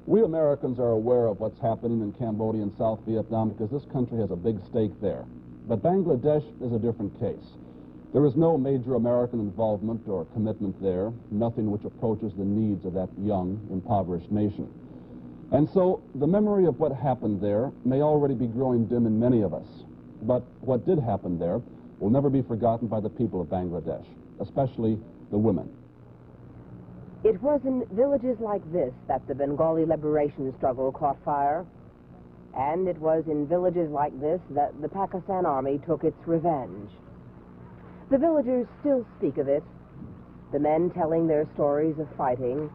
We Americans are aware of what's happening in Cambodia and South Vietnam because this country has a big stake there. But Bangladesh is a different case. There is no major American involvement or commitment there, nothing which approaches the needs of that young, impoverished nation. And so the memory of what happened there may already be growing dim in many of us. But what did happen there will never be forgotten by the people of Bangladesh, especially the women. It was in villages like this that the Bengali liberation struggle caught fire. And it was in villages like this that the Pakistan Army took its revenge. The villagers still speak of it, the men telling their stories of fighting,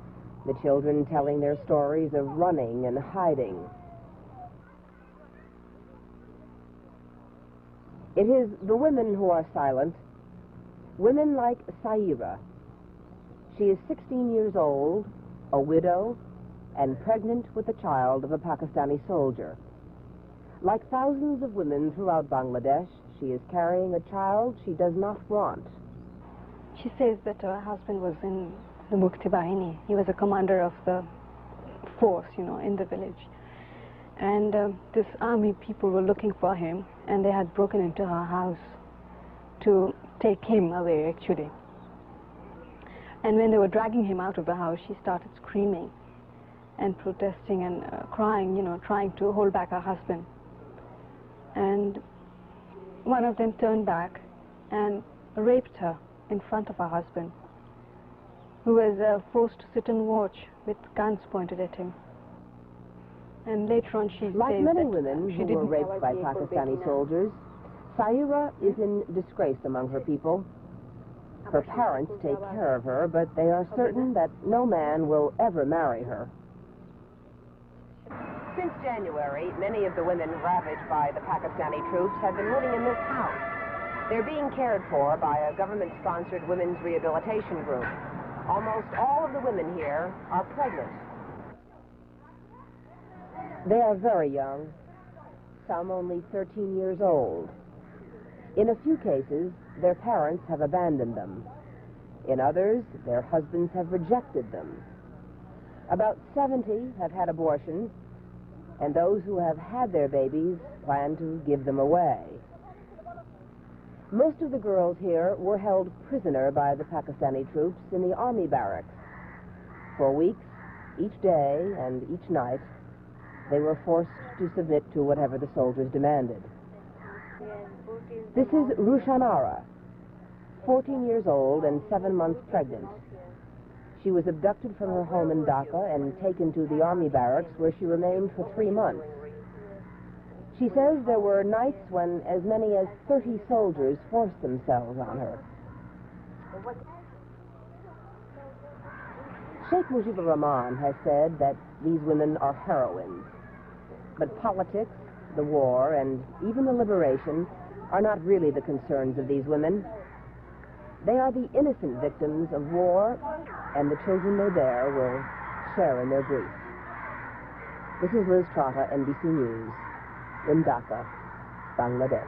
the children telling their stories of running and hiding. It is the women who are silent, women like Saira. She is 16 years old, a widow, and pregnant with the child of a Pakistani soldier. Like thousands of women throughout Bangladesh, she is carrying a child she does not want. She says that her husband was in the Mukti Bahini. He was a commander of the force, in the village. And this army people were looking for him, and they had broken into her house to take him away, actually. And when they were dragging him out of the house, she started screaming and protesting and crying, trying to hold back her husband. And one of them turned back and raped her in front of her husband, who was forced to sit and watch with guns pointed at him. And later on she Like says many that women who were raped by Pakistani soldiers, Saira is in disgrace among her people. Her parents take care of her, but they are certain that no man will ever marry her. Since January, many of the women ravaged by the Pakistani troops have been living in this house. They're being cared for by a government-sponsored women's rehabilitation group. Almost all of the women here are pregnant. They are very young, some only 13 years old. In a few cases, their parents have abandoned them. In others, their husbands have rejected them. About 70 have had abortions, and those who have had their babies plan to give them away. Most of the girls here were held prisoner by the Pakistani troops in the army barracks. For weeks, each day and each night, they were forced to submit to whatever the soldiers demanded. This is Rushanara, 14 years old and 7 months pregnant. She was abducted from her home in Dhaka and taken to the army barracks, where she remained for 3 months. She says there were nights when as many as 30 soldiers forced themselves on her. Sheikh Mujibur Rahman has said that these women are heroines. But politics, the war, and even the liberation are not really the concerns of these women. They are the innocent victims of war, and the children they bear will share in their grief. This is Liz Trotta, NBC News, in Dhaka, Bangladesh.